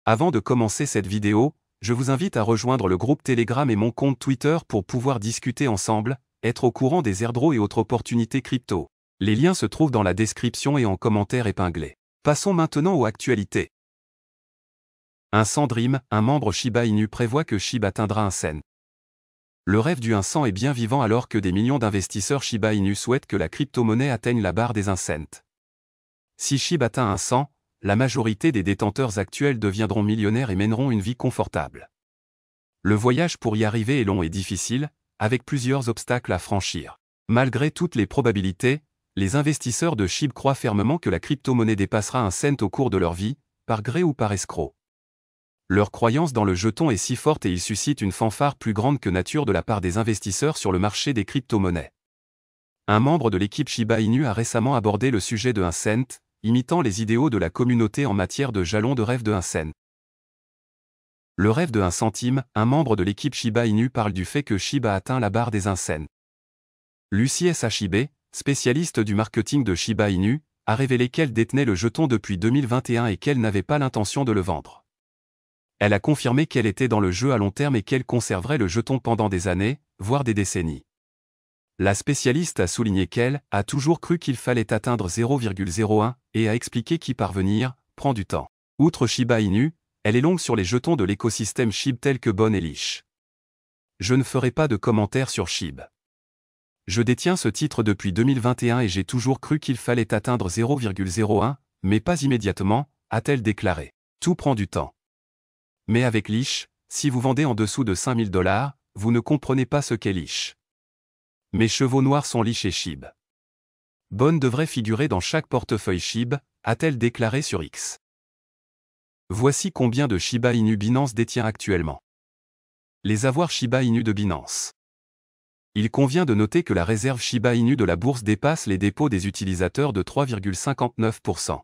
Avant de commencer cette vidéo, je vous invite à rejoindre le groupe Telegram et mon compte Twitter pour pouvoir discuter ensemble, être au courant des airdrops et autres opportunités crypto. Les liens se trouvent dans la description et en commentaire épinglé. Passons maintenant aux actualités. Un Dream, un membre Shiba Inu prévoit que SHIB atteindra un cent. Le rêve du 1 cent est bien vivant alors que des millions d'investisseurs Shiba Inu souhaitent que la crypto-monnaie atteigne la barre des 1 cent. Si SHIB atteint un 100, la majorité des détenteurs actuels deviendront millionnaires et mèneront une vie confortable. Le voyage pour y arriver est long et difficile, avec plusieurs obstacles à franchir. Malgré toutes les probabilités, les investisseurs de SHIB croient fermement que la crypto-monnaie dépassera un cent au cours de leur vie, par gré ou par escroc. Leur croyance dans le jeton est si forte et il suscite une fanfare plus grande que nature de la part des investisseurs sur le marché des crypto-monnaies. Un membre de l'équipe Shiba Inu a récemment abordé le sujet de 1 cent, imitant les idéaux de la communauté en matière de jalons de rêve de 1 cent. Le rêve de 1 centime, un membre de l'équipe Shiba Inu parle du fait que SHIB a atteint la barre des 1 cent. Lucy SHIB, spécialiste du marketing de Shiba Inu, a révélé qu'elle détenait le jeton depuis 2021 et qu'elle n'avait pas l'intention de le vendre. Elle a confirmé qu'elle était dans le jeu à long terme et qu'elle conserverait le jeton pendant des années, voire des décennies. La spécialiste a souligné qu'elle a toujours cru qu'il fallait atteindre 0,01 et a expliqué qu'y parvenir prend du temps. Outre Shiba Inu, elle est longue sur les jetons de l'écosystème SHIB tels que Bon et Leash. Je ne ferai pas de commentaires sur SHIB. Je détiens ce titre depuis 2021 et j'ai toujours cru qu'il fallait atteindre 0,01, mais pas immédiatement, a-t-elle déclaré. Tout prend du temps. Mais avec Leash, si vous vendez en dessous de 5 000 $, vous ne comprenez pas ce qu'est Leash. Mes chevaux noirs sont Leash et SHIB. Bon devrait figurer dans chaque portefeuille SHIB, a-t-elle déclaré sur X. Voici combien de Shiba Inu Binance détient actuellement. Les avoirs Shiba Inu de Binance. Il convient de noter que la réserve Shiba Inu de la bourse dépasse les dépôts des utilisateurs de 3,59%.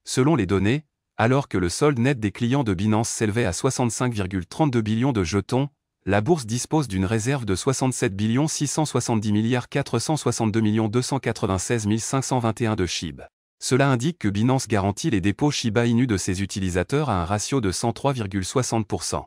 Selon les données, alors que le solde net des clients de Binance s'élevait à 65,32 billions de jetons, la bourse dispose d'une réserve de 67 670 462 296 521 de SHIB. Cela indique que Binance garantit les dépôts Shiba Inu de ses utilisateurs à un ratio de 103,60%.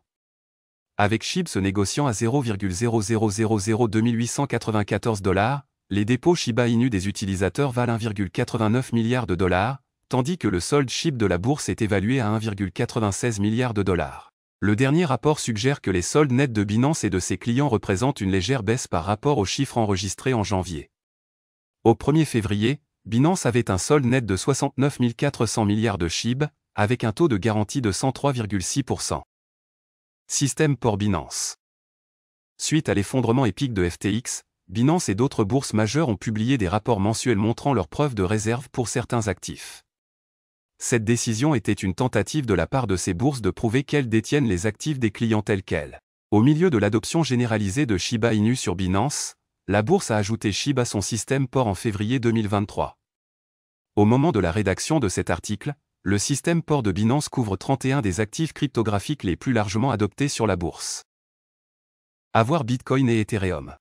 Avec SHIB se négociant à 0,0002 894 $, les dépôts Shiba Inu des utilisateurs valent 1,89 milliard de $, tandis que le solde SHIB de la bourse est évalué à 1,96 milliard de $. Le dernier rapport suggère que les soldes nets de Binance et de ses clients représentent une légère baisse par rapport aux chiffres enregistrés en janvier. Au 1er février, Binance avait un solde net de 69 400 milliards de SHIB, avec un taux de garantie de 103,6%. Système Port Binance. Suite à l'effondrement épique de FTX, Binance et d'autres bourses majeures ont publié des rapports mensuels montrant leurs preuves de réserve pour certains actifs. Cette décision était une tentative de la part de ces bourses de prouver qu'elles détiennent les actifs des clients tels quels. Au milieu de l'adoption généralisée de Shiba Inu sur Binance, la bourse a ajouté SHIB à son système Port en février 2023. Au moment de la rédaction de cet article, le système Port de Binance couvre 31 des actifs cryptographiques les plus largement adoptés sur la bourse. Avoir Bitcoin et Ethereum.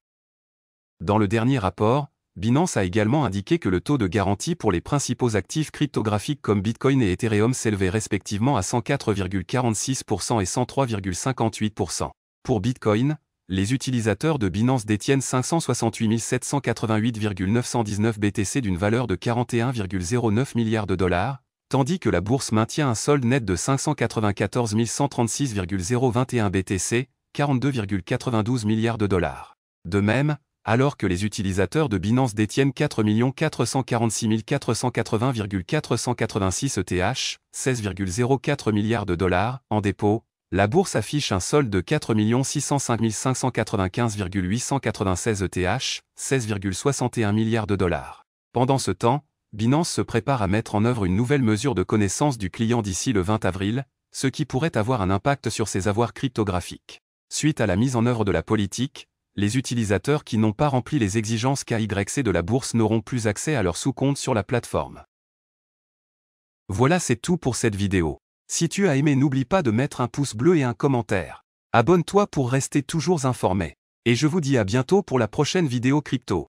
Dans le dernier rapport, Binance a également indiqué que le taux de garantie pour les principaux actifs cryptographiques comme Bitcoin et Ethereum s'élevait respectivement à 104,46% et 103,58%. Pour Bitcoin, les utilisateurs de Binance détiennent 568 788,919 BTC d'une valeur de 41,09 milliards de $, tandis que la bourse maintient un solde net de 594 136,021 BTC, 42,92 milliards de $. De même, alors que les utilisateurs de Binance détiennent 4 446 480,486 ETH, 16,04 milliards de $, en dépôt, la bourse affiche un solde de 4 605 595,896 ETH, 16,61 milliards de $. Pendant ce temps, Binance se prépare à mettre en œuvre une nouvelle mesure de connaissance du client d'ici le 20 avril, ce qui pourrait avoir un impact sur ses avoirs cryptographiques. Suite à la mise en œuvre de la politique, les utilisateurs qui n'ont pas rempli les exigences KYC de la bourse n'auront plus accès à leur sous-compte sur la plateforme. Voilà, c'est tout pour cette vidéo. Si tu as aimé, n'oublie pas de mettre un pouce bleu et un commentaire. Abonne-toi pour rester toujours informé. Et je vous dis à bientôt pour la prochaine vidéo crypto.